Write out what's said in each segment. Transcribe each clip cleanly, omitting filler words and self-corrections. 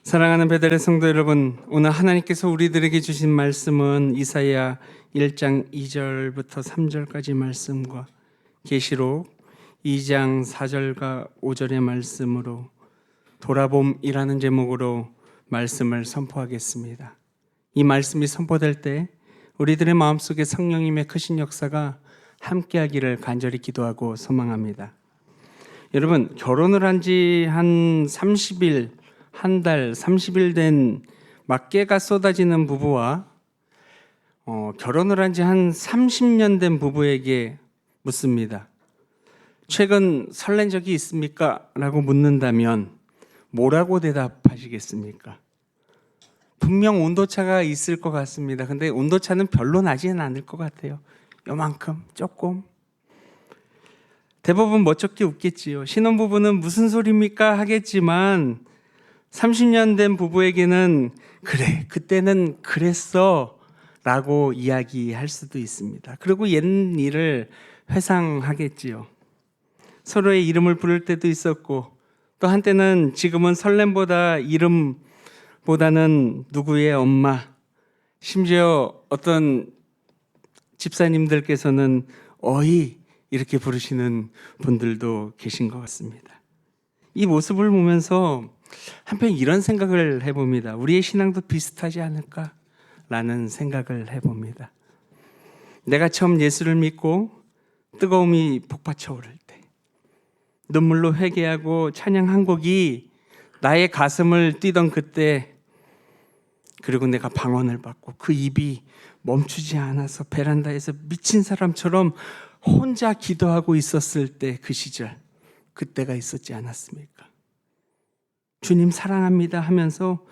사랑하는 베델의 성도 여러분, 오늘 하나님께서 우리들에게 주신 말씀은 이사야 1장 2절부터 3절까지 말씀과 계시록 2장 4절과 5절의 말씀으로 돌아봄이라는 제목으로 말씀을 선포하겠습니다. 이 말씀이 선포될 때 우리들의 마음속에 성령님의 크신 역사가 함께하기를 간절히 기도하고 소망합니다. 여러분, 결혼을 한 지 한 30일, 한 달, 30일 된 막개가 쏟아지는 부부와 결혼을 한 지 한 30년 된 부부에게 묻습니다. 최근 설렌 적이 있습니까? 라고 묻는다면 뭐라고 대답하시겠습니까? 분명 온도차가 있을 것 같습니다. 근데 온도차는 별로 나지는 않을 것 같아요. 요만큼, 조금. 대부분 멋쩍게 웃겠지요. 신혼부부는 무슨 소리입니까? 하겠지만 30년 된 부부에게는 그래, 그때는 그랬어 라고 이야기할 수도 있습니다. 그리고 옛 일을 회상하겠지요. 서로의 이름을 부를 때도 있었고, 또 한때는 지금은 설렘보다 이름보다는 누구의 엄마, 심지어 어떤 집사님들께서는 어이 이렇게 부르시는 분들도 계신 것 같습니다. 이 모습을 보면서 한편 이런 생각을 해봅니다. 우리의 신앙도 비슷하지 않을까라는 생각을 해봅니다. 내가 처음 예수를 믿고 뜨거움이 북받쳐 오를 때, 눈물로 회개하고 찬양 한 곡이 나의 가슴을 뛰던 그때, 그리고 내가 방언을 받고 그 입이 멈추지 않아서 베란다에서 미친 사람처럼 혼자 기도하고 있었을 때, 그 시절, 그때가 있었지 않았습니까? 주님 사랑합니다 하면서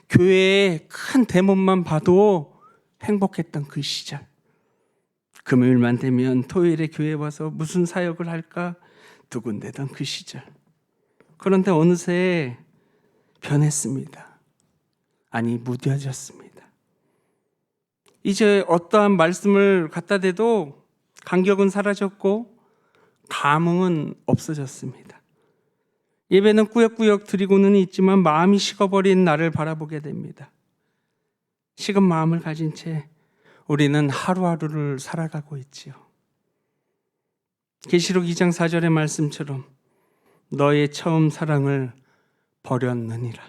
교회의 큰 대문만 봐도 행복했던 그 시절, 금요일만 되면 토요일에 교회에 와서 무슨 사역을 할까 두근대던 그 시절. 그런데 어느새 변했습니다. 아니, 무뎌졌습니다. 이제 어떠한 말씀을 갖다 대도 간격은 사라졌고 감흥은 없어졌습니다. 예배는 꾸역꾸역 드리고는 있지만 마음이 식어버린 나를 바라보게 됩니다. 식은 마음을 가진 채 우리는 하루하루를 살아가고 있지요. 계시록 2장 4절의 말씀처럼 너의 처음 사랑을 버렸느니라.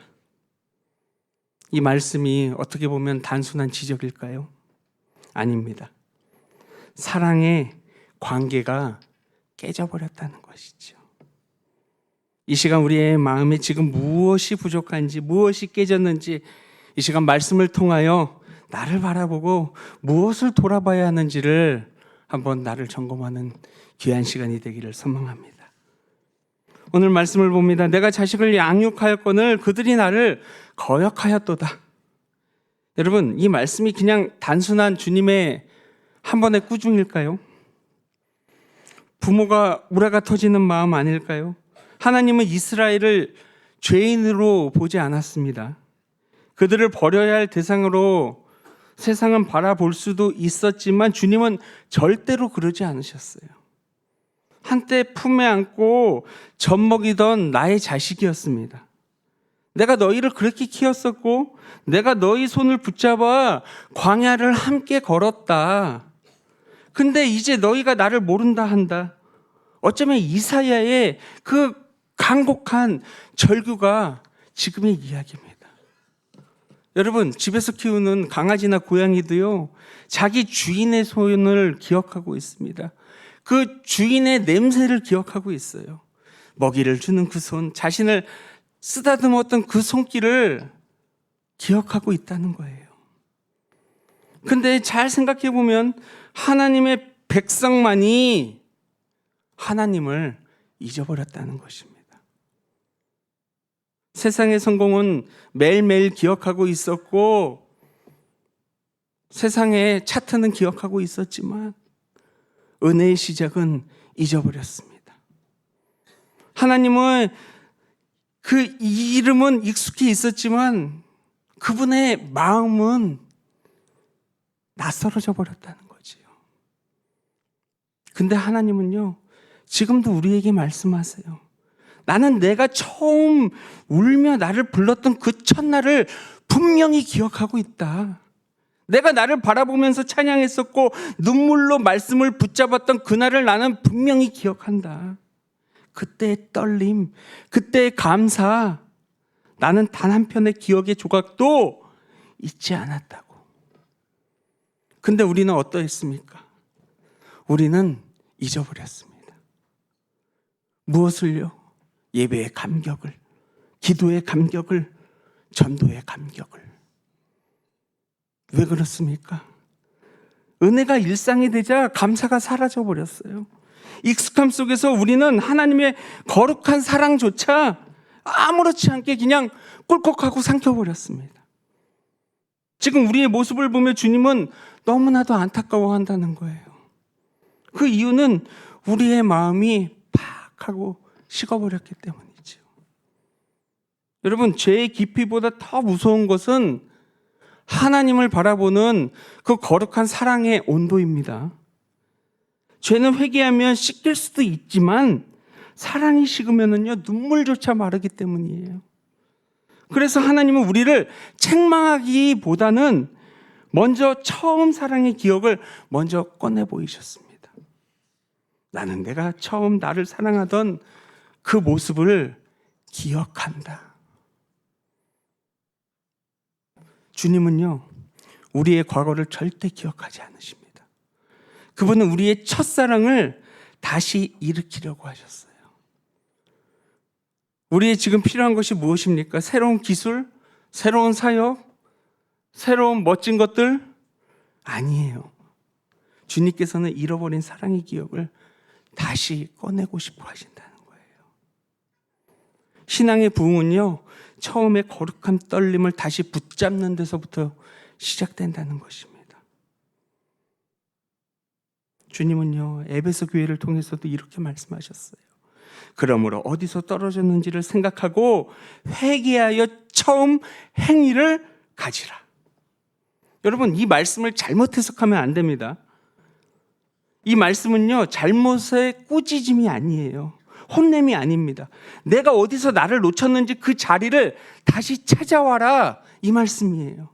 이 말씀이 어떻게 보면 단순한 지적일까요? 아닙니다. 사랑의 관계가 깨져버렸다는 것이죠. 이 시간 우리의 마음에 지금 무엇이 부족한지, 무엇이 깨졌는지 이 시간 말씀을 통하여 나를 바라보고 무엇을 돌아봐야 하는지를 한번 나를 점검하는 귀한 시간이 되기를 소망합니다. 오늘 말씀을 봅니다. 내가 자식을 양육하였거늘 그들이 나를 거역하였도다. 여러분, 이 말씀이 그냥 단순한 주님의 한 번의 꾸중일까요? 부모가 우라가 터지는 마음 아닐까요? 하나님은 이스라엘을 죄인으로 보지 않았습니다. 그들을 버려야 할 대상으로 세상은 바라볼 수도 있었지만 주님은 절대로 그러지 않으셨어요. 한때 품에 안고 젖먹이던 나의 자식이었습니다. 내가 너희를 그렇게 키웠었고 내가 너희 손을 붙잡아 광야를 함께 걸었다. 근데 이제 너희가 나를 모른다 한다. 어쩌면 이사야의 그 간곡한 절규가 지금의 이야기입니다. 여러분, 집에서 키우는 강아지나 고양이도요, 자기 주인의 손을 기억하고 있습니다. 그 주인의 냄새를 기억하고 있어요. 먹이를 주는 그 손, 자신을 쓰다듬었던 그 손길을 기억하고 있다는 거예요. 근데 잘 생각해 보면 하나님의 백성만이 하나님을 잊어버렸다는 것입니다. 세상의 성공은 매일매일 기억하고 있었고 세상의 차트는 기억하고 있었지만 은혜의 시작은 잊어버렸습니다. 하나님은 그 이름은 익숙히 있었지만 그분의 마음은 낯설어져 버렸다는 거지요. 근데 하나님은요, 지금도 우리에게 말씀하세요. 나는 내가 처음 울며 나를 불렀던 그 첫날을 분명히 기억하고 있다. 내가 나를 바라보면서 찬양했었고 눈물로 말씀을 붙잡았던 그날을 나는 분명히 기억한다. 그때의 떨림, 그때의 감사, 나는 단 한편의 기억의 조각도 잊지 않았다고. 근데 우리는 어떠했습니까? 우리는 잊어버렸습니다. 무엇을요? 예배의 감격을, 기도의 감격을, 전도의 감격을. 왜 그렇습니까? 은혜가 일상이 되자 감사가 사라져 버렸어요. 익숙함 속에서 우리는 하나님의 거룩한 사랑조차 아무렇지 않게 그냥 꿀꺽하고 삼켜버렸습니다. 지금 우리의 모습을 보며 주님은 너무나도 안타까워한다는 거예요. 그 이유는 우리의 마음이 팍 하고 식어버렸기 때문이죠. 여러분, 죄의 깊이보다 더 무서운 것은 하나님을 바라보는 그 거룩한 사랑의 온도입니다. 죄는 회개하면 씻길 수도 있지만 사랑이 식으면은요, 눈물조차 마르기 때문이에요. 그래서 하나님은 우리를 책망하기보다는 먼저 처음 사랑의 기억을 먼저 꺼내 보이셨습니다. 나는 내가 처음 나를 사랑하던 그 모습을 기억한다. 주님은요, 우리의 과거를 절대 기억하지 않으십니다. 그분은 우리의 첫사랑을 다시 일으키려고 하셨어요. 우리의 지금 필요한 것이 무엇입니까? 새로운 기술? 새로운 사역? 새로운 멋진 것들? 아니에요. 주님께서는 잃어버린 사랑의 기억을 다시 꺼내고 싶어 하신다는 거예요. 신앙의 부흥은요, 처음에 거룩한 떨림을 다시 붙잡는 데서부터 시작된다는 것입니다. 주님은요, 에베소 교회를 통해서도 이렇게 말씀하셨어요. 그러므로 어디서 떨어졌는지를 생각하고 회개하여 처음 행위를 가지라. 여러분, 이 말씀을 잘못 해석하면 안 됩니다. 이 말씀은요, 잘못의 꾸짖음이 아니에요. 혼냄이 아닙니다. 내가 어디서 나를 놓쳤는지 그 자리를 다시 찾아와라, 이 말씀이에요.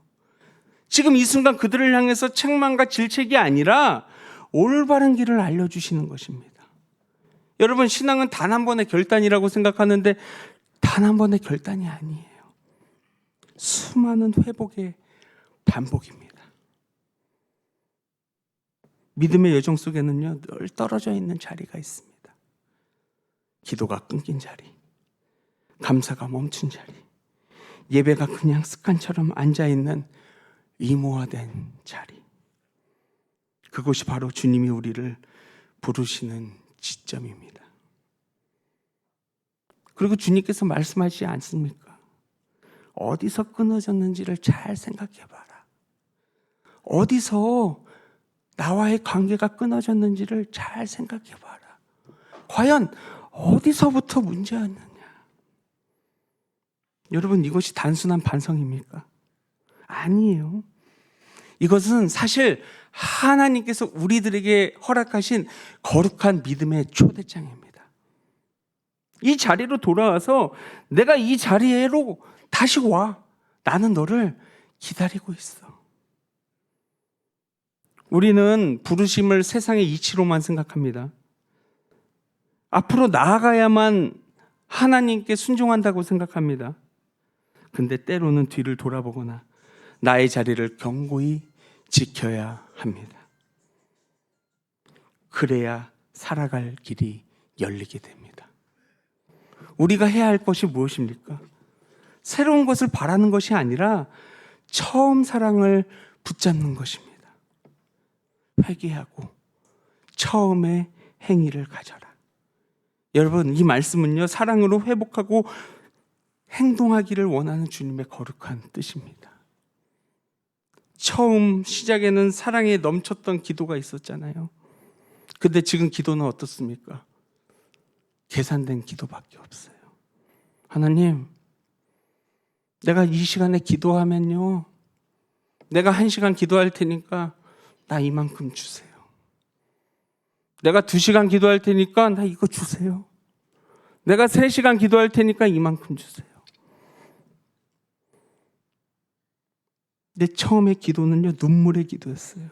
지금 이 순간 그들을 향해서 책망과 질책이 아니라 올바른 길을 알려주시는 것입니다. 여러분, 신앙은 단 한 번의 결단이라고 생각하는데 단 한 번의 결단이 아니에요. 수많은 회복의 반복입니다. 믿음의 여정 속에는요, 늘 떨어져 있는 자리가 있습니다. 기도가 끊긴 자리, 감사가 멈춘 자리, 예배가 그냥 습관처럼 앉아있는 의무화된 자리. 그곳이 바로 주님이 우리를 부르시는 지점입니다. 그리고 주님께서 말씀하시지 않습니까? 어디서 끊어졌는지를 잘 생각해봐라. 어디서 나와의 관계가 끊어졌는지를 잘 생각해봐라. 과연 어디서부터 문제였느냐? 여러분, 이것이 단순한 반성입니까? 아니에요. 이것은 사실 하나님께서 우리들에게 허락하신 거룩한 믿음의 초대장입니다. 이 자리로 돌아와서 내가 이 자리로 다시 와. 나는 너를 기다리고 있어. 우리는 부르심을 세상의 이치로만 생각합니다. 앞으로 나아가야만 하나님께 순종한다고 생각합니다. 근데 때로는 뒤를 돌아보거나 나의 자리를 견고히 지켜야 합니다. 그래야 살아갈 길이 열리게 됩니다. 우리가 해야 할 것이 무엇입니까? 새로운 것을 바라는 것이 아니라 처음 사랑을 붙잡는 것입니다. 회개하고 처음의 행위를 가져라. 여러분, 이 말씀은요, 사랑으로 회복하고 행동하기를 원하는 주님의 거룩한 뜻입니다. 처음 시작에는 사랑에 넘쳤던 기도가 있었잖아요. 근데 지금 기도는 어떻습니까? 계산된 기도밖에 없어요. 하나님, 내가 이 시간에 기도하면요, 내가 1시간 기도할 테니까 나 이만큼 주세요. 내가 2시간 기도할 테니까 나 이거 주세요. 내가 3시간 기도할 테니까 이만큼 주세요. 내 처음의 기도는요, 눈물의 기도였어요.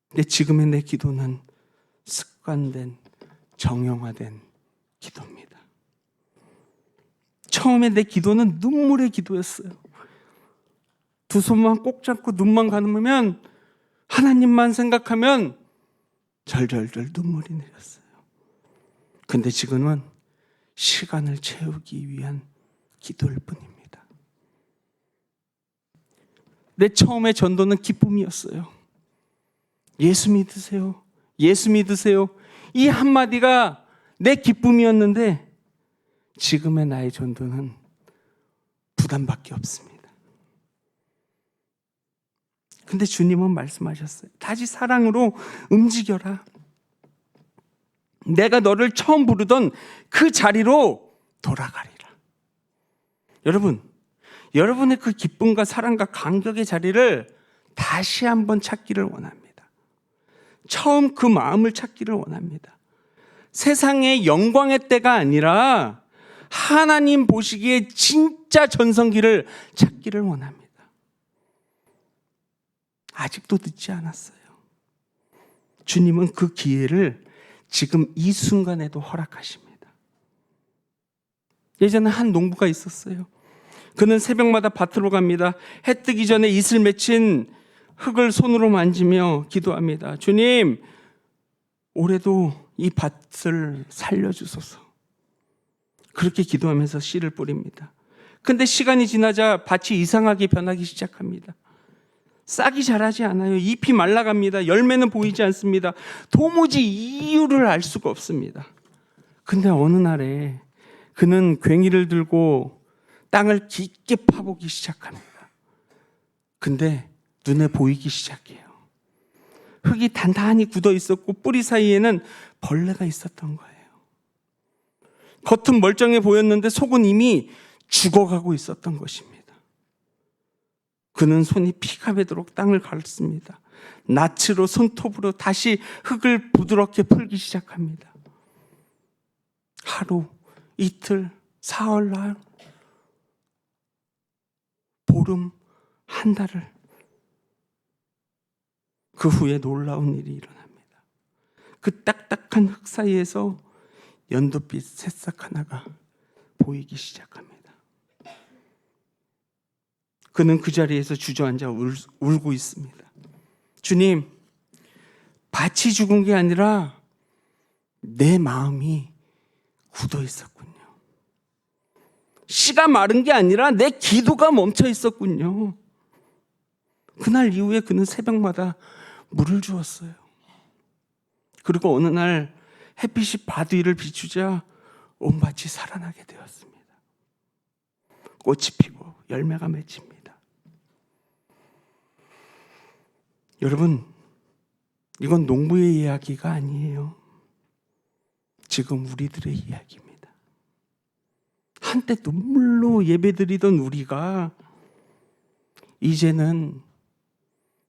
근데 지금의 내 기도는 습관된, 정형화된 기도입니다. 처음에 내 기도는 눈물의 기도였어요. 두 손만 꼭 잡고 눈만 감으면 하나님만 생각하면 절절절 눈물이 내렸어요. 근데 지금은 시간을 채우기 위한 기도일 뿐입니다. 내 처음의 전도는 기쁨이었어요. 예수 믿으세요. 예수 믿으세요. 이 한마디가 내 기쁨이었는데 지금의 나의 전도는 부담밖에 없습니다. 근데 주님은 말씀하셨어요. 다시 사랑으로 움직여라. 내가 너를 처음 부르던 그 자리로 돌아가리라. 여러분, 여러분의 그 기쁨과 사랑과 감격의 자리를 다시 한번 찾기를 원합니다. 처음 그 마음을 찾기를 원합니다. 세상의 영광의 때가 아니라 하나님 보시기에 진짜 전성기를 찾기를 원합니다. 아직도 늦지 않았어요. 주님은 그 기회를 지금 이 순간에도 허락하십니다. 예전에 한 농부가 있었어요. 그는 새벽마다 밭으로 갑니다. 해 뜨기 전에 이슬 맺힌 흙을 손으로 만지며 기도합니다. 주님, 올해도 이 밭을 살려주소서. 그렇게 기도하면서 씨를 뿌립니다. 근데 시간이 지나자 밭이 이상하게 변하기 시작합니다. 싹이 자라지 않아요. 잎이 말라갑니다. 열매는 보이지 않습니다. 도무지 이유를 알 수가 없습니다. 근데 어느 날에 그는 괭이를 들고 땅을 깊게 파보기 시작합니다. 근데 눈에 보이기 시작해요. 흙이 단단히 굳어 있었고 뿌리 사이에는 벌레가 있었던 거예요. 겉은 멀쩡해 보였는데 속은 이미 죽어가고 있었던 것입니다. 그는 손이 피가 배도록 땅을 갉습니다. 낫으로 손톱으로 다시 흙을 부드럽게 풀기 시작합니다. 하루, 이틀, 사흘날, 보름, 한 달을. 그 후에 놀라운 일이 일어납니다. 그 딱딱한 흙 사이에서 연두빛 새싹 하나가 보이기 시작합니다. 그는 그 자리에서 주저앉아 울고 있습니다. 주님, 밭이 죽은 게 아니라 내 마음이 굳어 있었군요. 씨가 마른 게 아니라 내 기도가 멈춰 있었군요. 그날 이후에 그는 새벽마다 물을 주었어요. 그리고 어느 날 햇빛이 밭 위를 비추자 온 밭이 살아나게 되었습니다. 꽃이 피고 열매가 맺힙니다. 여러분, 이건 농부의 이야기가 아니에요. 지금 우리들의 이야기입니다. 한때 눈물로 예배드리던 우리가 이제는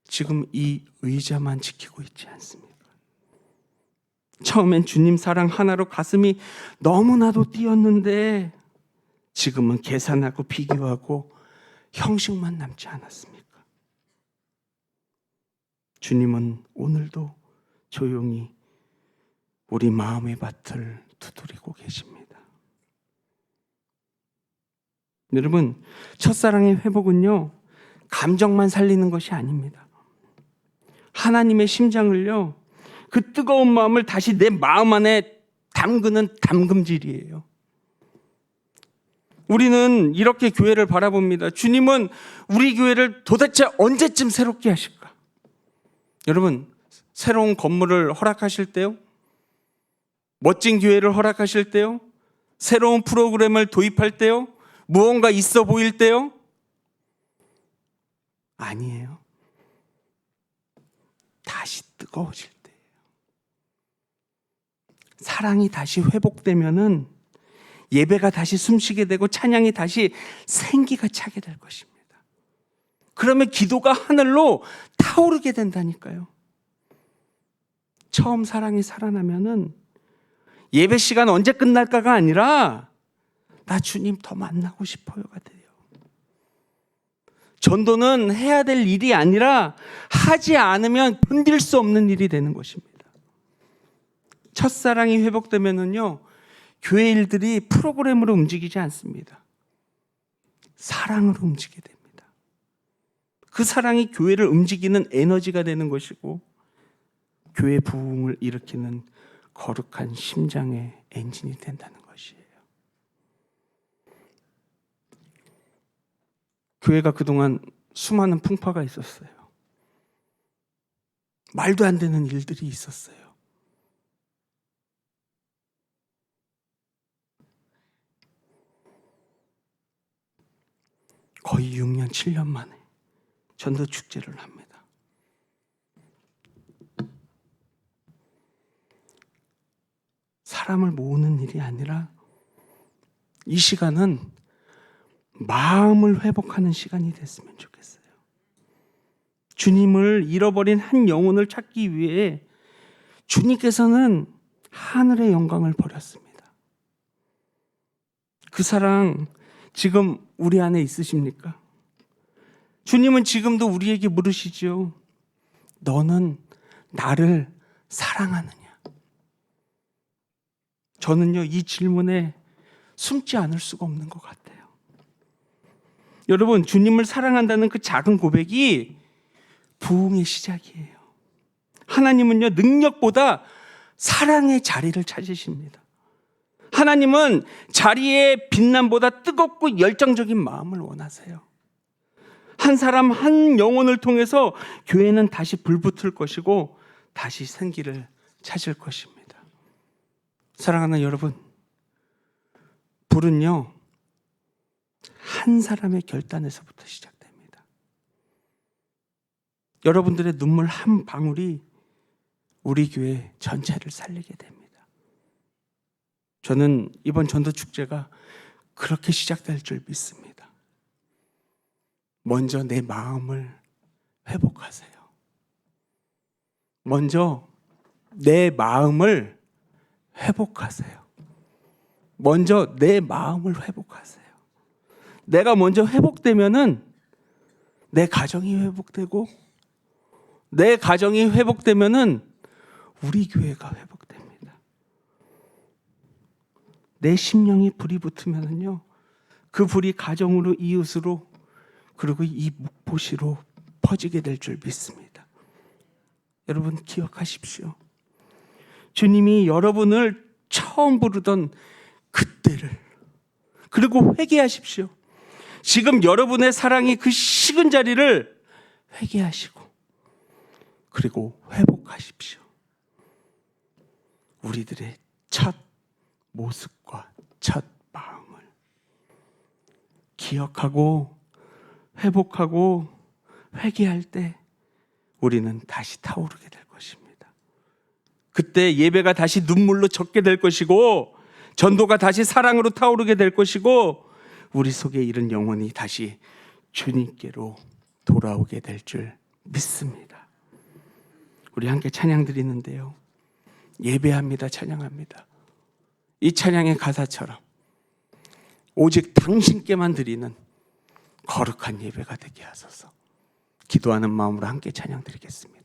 지금 이 의자만 지키고 있지 않습니까? 처음엔 주님 사랑 하나로 가슴이 너무나도 뛰었는데 지금은 계산하고 비교하고 형식만 남지 않았습니까? 주님은 오늘도 조용히 우리 마음의 밭을 두드리고 계십니다. 여러분, 첫사랑의 회복은요, 감정만 살리는 것이 아닙니다. 하나님의 심장을요, 그 뜨거운 마음을 다시 내 마음 안에 담그는 담금질이에요. 우리는 이렇게 교회를 바라봅니다. 주님은 우리 교회를 도대체 언제쯤 새롭게 하실까? 여러분, 새로운 건물을 허락하실 때요, 멋진 교회를 허락하실 때요, 새로운 프로그램을 도입할 때요, 무언가 있어 보일 때요? 아니에요. 다시 뜨거워질 때예요. 사랑이 다시 회복되면은 예배가 다시 숨쉬게 되고 찬양이 다시 생기가 차게 될 것입니다. 그러면 기도가 하늘로 타오르게 된다니까요. 처음 사랑이 살아나면은 예배 시간 언제 끝날까가 아니라 나 주님 더 만나고 싶어요가 돼요. 전도는 해야 될 일이 아니라 하지 않으면 견딜 수 없는 일이 되는 것입니다. 첫사랑이 회복되면은요, 교회 일들이 프로그램으로 움직이지 않습니다. 사랑으로 움직이게 됩니다. 그 사랑이 교회를 움직이는 에너지가 되는 것이고 교회 부흥을 일으키는 거룩한 심장의 엔진이 된다는 것이에요. 교회가 그동안 수많은 풍파가 있었어요. 말도 안 되는 일들이 있었어요. 거의 6년, 7년 만에 전도 축제를 합니다. 사람을 모으는 일이 아니라 이 시간은 마음을 회복하는 시간이 됐으면 좋겠어요. 주님을 잃어버린 한 영혼을 찾기 위해 주님께서는 하늘의 영광을 버렸습니다. 그 사랑 지금 우리 안에 있으십니까? 주님은 지금도 우리에게 물으시죠. 너는 나를 사랑하느냐? 저는요, 이 질문에 숨지 않을 수가 없는 것 같아요. 여러분, 주님을 사랑한다는 그 작은 고백이 부흥의 시작이에요. 하나님은요, 능력보다 사랑의 자리를 찾으십니다. 하나님은 자리의 빛남보다 뜨겁고 열정적인 마음을 원하세요. 한 사람 한 영혼을 통해서 교회는 다시 불붙을 것이고 다시 생기를 찾을 것입니다. 사랑하는 여러분, 불은요, 한 사람의 결단에서부터 시작됩니다. 여러분들의 눈물 한 방울이 우리 교회 전체를 살리게 됩니다. 저는 이번 전도 축제가 그렇게 시작될 줄 믿습니다. 먼저 내 마음을 회복하세요. 먼저 내 마음을 회복하세요. 먼저 내 마음을 회복하세요. 내가 먼저 회복되면은 내 가정이 회복되고, 내 가정이 회복되면은 우리 교회가 회복됩니다. 내 심령이 불이 붙으면은요, 그 불이 가정으로, 이웃으로, 그리고 이 목포시로 퍼지게 될 줄 믿습니다. 여러분 기억하십시오. 주님이 여러분을 처음 부르던 그때를, 그리고 회개하십시오. 지금 여러분의 사랑이 그 식은 자리를 회개하시고, 그리고 회복하십시오. 우리들의 첫 모습과 첫 마음을 기억하고 회복하고 회개할 때 우리는 다시 타오르게 될 것입니다. 그때 예배가 다시 눈물로 젖게 될 것이고, 전도가 다시 사랑으로 타오르게 될 것이고, 우리 속에 이른 영혼이 다시 주님께로 돌아오게 될 줄 믿습니다. 우리 함께 찬양 드리는데요, 예배합니다, 찬양합니다. 이 찬양의 가사처럼 오직 당신께만 드리는 거룩한 예배가 되게 하소서. 기도하는 마음으로 함께 찬양 드리겠습니다.